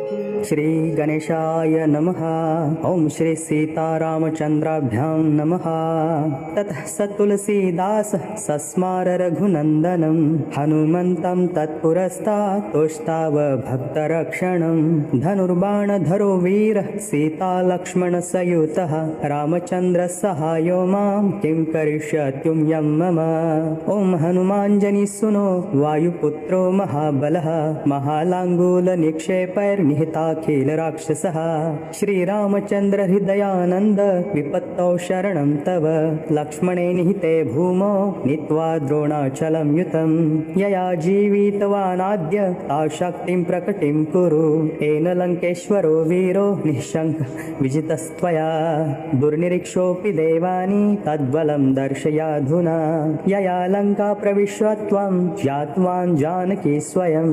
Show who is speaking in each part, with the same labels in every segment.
Speaker 1: श्री गणेशाय नमः। ओम श्री सीतारामचंद्राभ्यां नमः। ततः स तुलसीदास सस्मार रघुनंदनं हनुमन्तं तत्पुरस्तात् तोष्ताव भक्तरक्षणं धनुर्बाणधरो वीर सीता लक्ष्मण सयुतः रामचंद्र सहायो मां किं करिष्यत्युं मम। ओम हनुमाञ्जनी सुनो वायुपुत्रो महाबलः महालांगूल निक्षेपैर्निहिताखिल राक्षसः श्रीरामचंद्र हृदयानंद विपत्तौ शरणं तव लक्ष्मणे निहिते भूमौ नीत्वा द्रोणाचलं युतं यया जीवितवानाद्य ता शक्तिं प्रकटिं कुरु येन लङ्केश्वरो वीरो निःशङ्कः विजितस्त्वया दुर्निरीक्षोऽपि देवानि तद्बलं दर्शयाधुना यया लङ्का प्रविश्य त्वं ज्ञातवान् जानकी स्वयं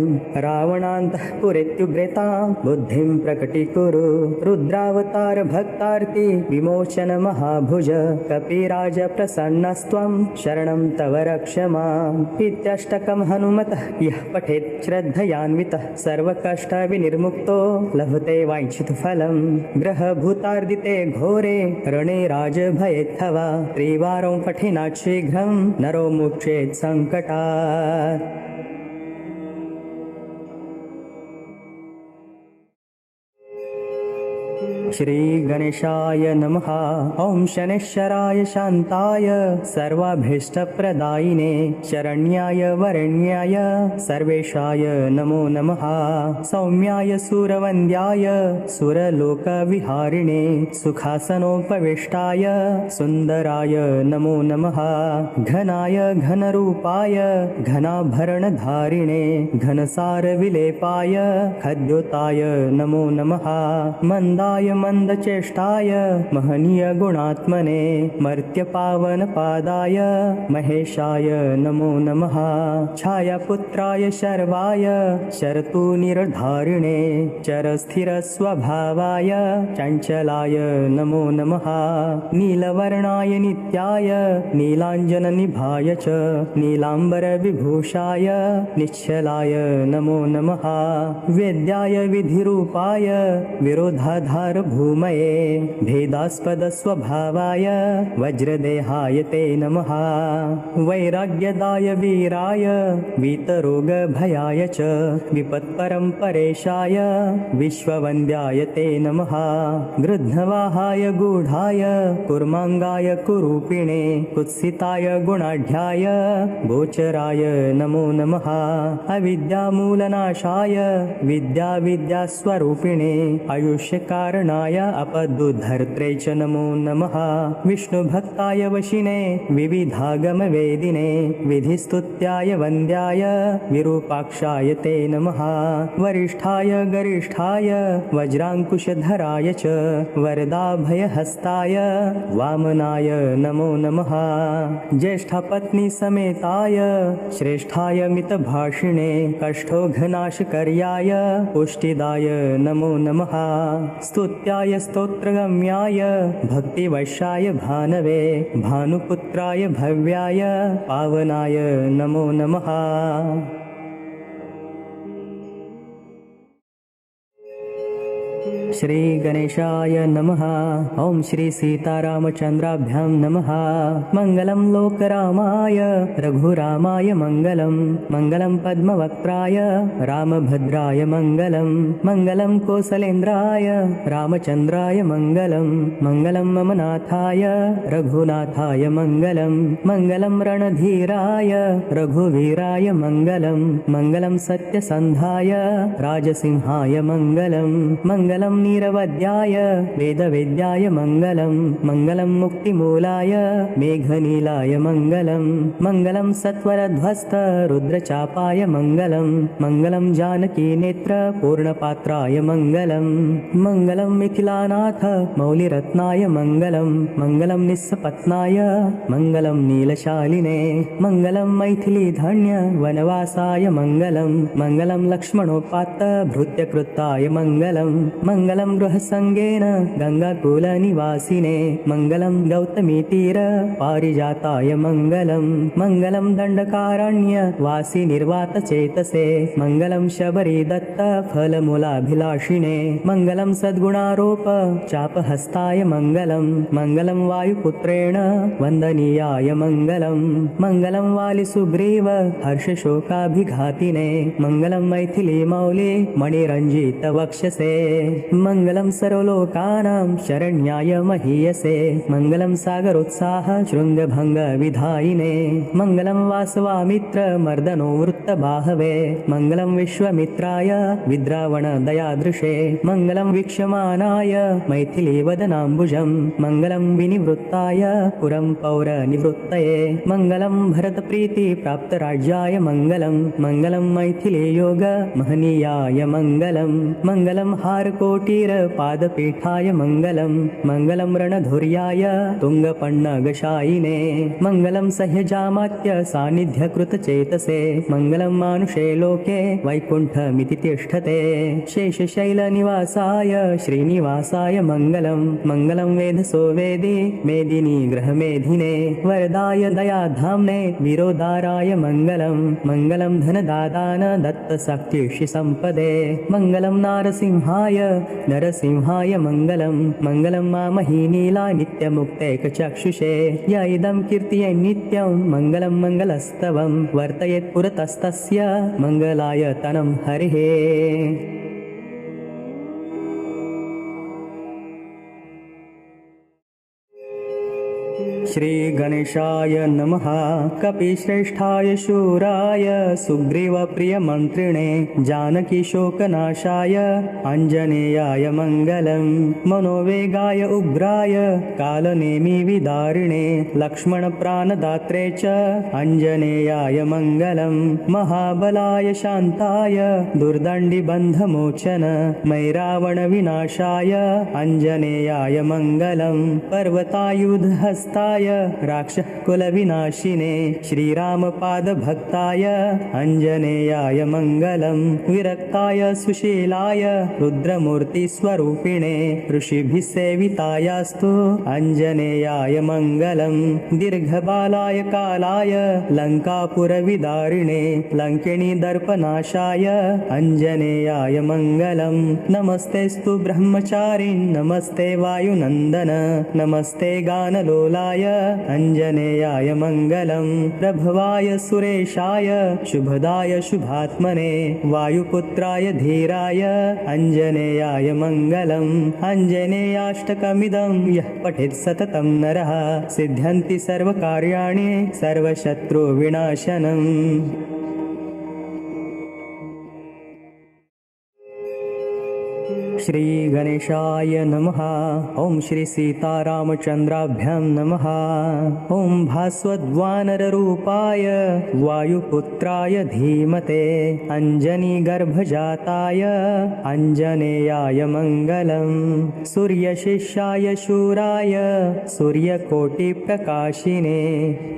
Speaker 1: रावणान्तःपुरेत्युग्रेतां बुद्धिं प्रकटीकुरु रुद्रावतार भक्तार्ति विमोचन महाभुज कपिराज प्रसन्नस्त्वं शरणं तव रक्ष माम् इत्यष्टकं हनुमतः यः पठेत् श्रद्धयान्वितः सर्वकष्ट विनिर्मुक्तो लभते वाञ्छितफलं ग्रहभूतार्दिते घोरे रणे राजभयेत्थवा त्रिवारं पठिनात् शीघ्रं नरो मुच्येत् सङ्कटात्। श्री गणेशाय नमः। ओम शनैश्चराय शान्ताय सर्वाभीष्टप्रदायिने शरण्याय वरण्याय सर्वेशाय नमो नमः। सौम्याय सूरवन्द्याय सुरलोकविहारिणे सुखासनोपविष्टाय सुन्दराय नमो नमः। घनाय घनरूपाय घनाभरणधारिणे घनसारविलेपाय खद्योताय नमो नमः। मंदाय मंदचेष्टाय महनीय गुणात्मने मर्त्यपावनपादाय महेशाय नमो नमः। छायापुत्राय शर्वाय शरतुनिर्धारिणे चरस्थिरस्वभावाय चञ्चलाय नमो नमः। नीलवर्णाय नित्याय नीलाञ्जननिभाय च नीलाम्बरविभूषाय निश्चलाय नमो नमः। वेद्याय विधिरूपाय विरोधाधार भूमये भेदास्पद स्वभावाय वज्रदेहाय ते नमः। वैराग्यदाय वीराय वीतरोगभयाय च विपत्परम्परेशाय विश्ववन्द्याय ते नमः। गृध्नवाहाय गूढाय कुर्माङ्गाय कुरूपिणे कुत्सिताय गुणाढ्याय गोचराय नमो नमः। अविद्यामूलनाशाय विद्यास्वरूपिणे आयुष्यकारणाय अपदुद्धर्त्रे च नमो नमः। विष्णुभक्ताय वशिने विविधागमवेदिने विधिस्तुत्याय वन्द्याय विरूपाक्षाय ते नमः। वरिष्ठाय गरिष्ठाय वज्राङ्कुशधराय च वरदाभयहस्ताय वामनाय नमो नमः। ज्येष्ठपत्नीसमेताय श्रेष्ठाय मितभाषिणे कष्टोघनाशकर्याय पुष्टिदाय नमो नमः। स्तुत्याय स्तोत्रगम्याय भक्तिवशाय भानवे भानुपुत्राय भव्याय पावनाय नमो नमः। श्री गणेशाय नमः। ओम श्री सीतारामचंद्राभ्यां नमः। मंगलम लोकरामाय रघुरामाय मंगलम मंगलम पद्मवक्त्राय रामभद्राय मंगलम मंगलम कौसलेन्द्राय रामचंद्राय मंगलम मंगलम मम नाथाय रघुनाथाय मंगलम मंगलम रणधीराय रघुवीराय मंगलम मंगलम सत्यसंधाय राजसिंहाय मंगलम मंगलम नीरवद्याय वेदवेद्याय मंगलम मंगलम मुक्तिमूलाय मेघनीलाय मंगलम मंगलम सत्वरध्वस्त रुद्रचापाय मंगलम मंगलम जानकी नेत्र पूर्णपात्राय मंगलम मंगलम मिथिलानाथ मौलिरत्नाय मंगलम मंगलम निस्सपत्नाय मंगलम नीलशालिने मंगलम मैथिली धन्य वनवासाय मंगलम मंगलम लक्ष्मणोपात्त भृत्यकृताय मंगलम मङ्गलं गृहसङ्गेन गङ्गाकुलनिवासिने मङ्गलं गौतमीतीर पारिजाताय मङ्गलं मङ्गलं दण्डकारण्यवासि निर्वातचेतसे मङ्गलं शबरीदत्त फलमूलाभिलाषिणे मङ्गलं सद्गुणारोप चापहस्ताय मङ्गलं मङ्गलं वायुपुत्रेण वन्दनीयाय मङ्गलं मङ्गलं वालिसुग्रीव हर्षशोकाभिघातिने मङ्गलं मैथिलीमौले मणिरञ्जितवक्षसे मङ्गलं सर्वलोकानां शरण्याय महीयसे मङ्गलं सागरोत्साह शृङ्गभङ्गविधायिने मङ्गलं वासवामित्रमर्दनो वृत्तबाहवे मङ्गलं विश्वमित्राय विद्रावणदयादृशे मङ्गलं वीक्षमाणाय मैथिलीवदनाम्बुजं मङ्गलं विनिवृत्ताय पुरं पौरनिवृत्तये मङ्गलं भरतप्रीतिप्राप्तराज्याय मङ्गलं मङ्गलं मैथिलीयोग महनीयाय मङ्गलं मङ्गलं हारकोटिरपादपीठाय मङ्गलं मङ्गलं रणधुर्याय तुङ्गपण्णगशायिने मङ्गलं सह्यजामात्य सान्निध्यकृतचेतसे मङ्गलं मानुषे लोके वैकुण्ठमिति तिष्ठते शेषशैलनिवासाय श्रीनिवासाय मङ्गलं मङ्गलं वेधसो वेदि मेदिनी गृहमेधिने वरदाय दयाधाम्ने विरोदाराय मङ्गलं मङ्गलं धनदादान दत्तशक्तिषि सम्पदे मङ्गलं नारसिंहाय नरसिंहाय मङ्गलं मङ्गलं मामहीनीला नित्यमुक्तैकचक्षुषे य इदं कीर्तये नित्यं मङ्गलं मङ्गलस्तवं वर्तयेत् पुरतस्तस्य मङ्गलायतनं हरिः श्री गणेशाय नमः कपिश्रेष्ठाय शूराय सुग्रीवप्रियमन्त्रिणे जानकीशोकनाशाय आञ्जनेयाय मङ्गलं मनोवेगाय उग्राय कालनेमिविदारिणे लक्ष्मणप्राणदात्रे च आञ्जनेयाय मङ्गलं महाबलाय शान्ताय दुर्दण्डिबन्धमोचन मैरावणविनाशाय आञ्जनेयाय मङ्गलं पर्वतायुधहस्ताय राक्षसकुलविनाशिने श्रीरामपादभक्ताय आञ्जनेयाय मङ्गलं विरक्ताय सुशीलाय रुद्रमूर्तिस्वरूपिणे ऋषिभिः सेवितायास्तु आञ्जनेयाय मङ्गलं दीर्घबालाय कालाय लङ्कापुरविदारिणे लङ्किणीदर्पनाशाय आञ्जनेयाय मङ्गलं नमस्तेस्तु ब्रह्मचारिन् नमस्ते वायुनन्दन नमस्ते गानलोलाय आञ्जनेयाय मङ्गलं प्रभवाय सुरेशाय शुभदाय शुभात्मने वायुपुत्राय धीराय आञ्जनेयाय मङ्गलम् आञ्जनेयाष्टकमिदं यः पठेत् सततं नरः सिद्ध्यन्ति सर्वकार्याणि सर्वशत्रुविनाशनम्। श्री गणेशाय नमः। ओम श्री सीतारामचंद्राभ्यां नमः। ओम भास्वद्वानररूपाय वायुपुत्राय धीमते अंजनी गर्भजाताय आञ्जनेयाय मङ्गलम् सूर्यशिष्याय शूराय सूर्यकोटिप्रकाशिने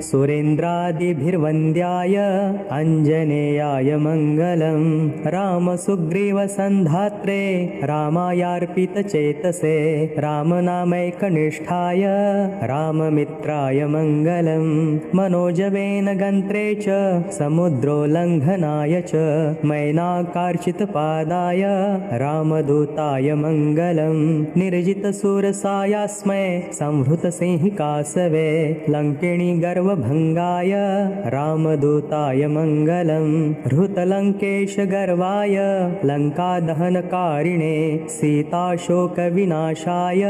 Speaker 1: सुरेन्द्रादिभिर्वन्द्याय आञ्जनेयाय मङ्गलम् रामसुग्रीवसन्धात्रे रामायार्पितचेतसे रामनामैकनिष्ठाय राममित्राय मङ्गलम् मनोजवेन गन्त्रे च समुद्रोल्लङ्घनाय च मैनाकार्चितपादाय रामदूताय मङ्गलम् निर्जितशूरसायास्मै संहृतसिंहिकासवे लङ्किणी गर्वभङ्गाय रामदूताय मङ्गलम् हृतलङ्केशगर्वाय लङ्कादहनकारिणे सीताशोकविनाशाय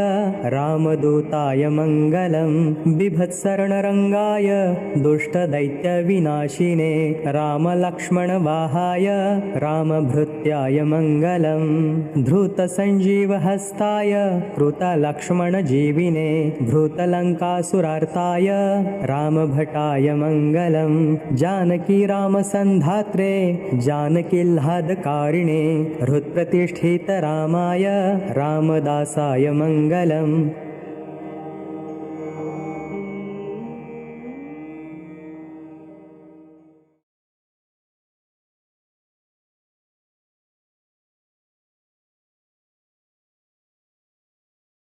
Speaker 1: रामदूताय मङ्गलम् बिभत्सरणरङ्गाय दुष्टदैत्यविनाशिने रामलक्ष्मणवाहाय रामभृत्याय मङ्गलम् धृतसञ्जीवहस्ताय कृतलक्ष्मणजीविने भृतलङ्कासुरार्ताय रामभटाय मङ्गलम् जानकी रामसन्धात्रे जानकीह्लादकारिणे हृत्प्रतिष्ठित रामाय रामदासाय मङ्गलम्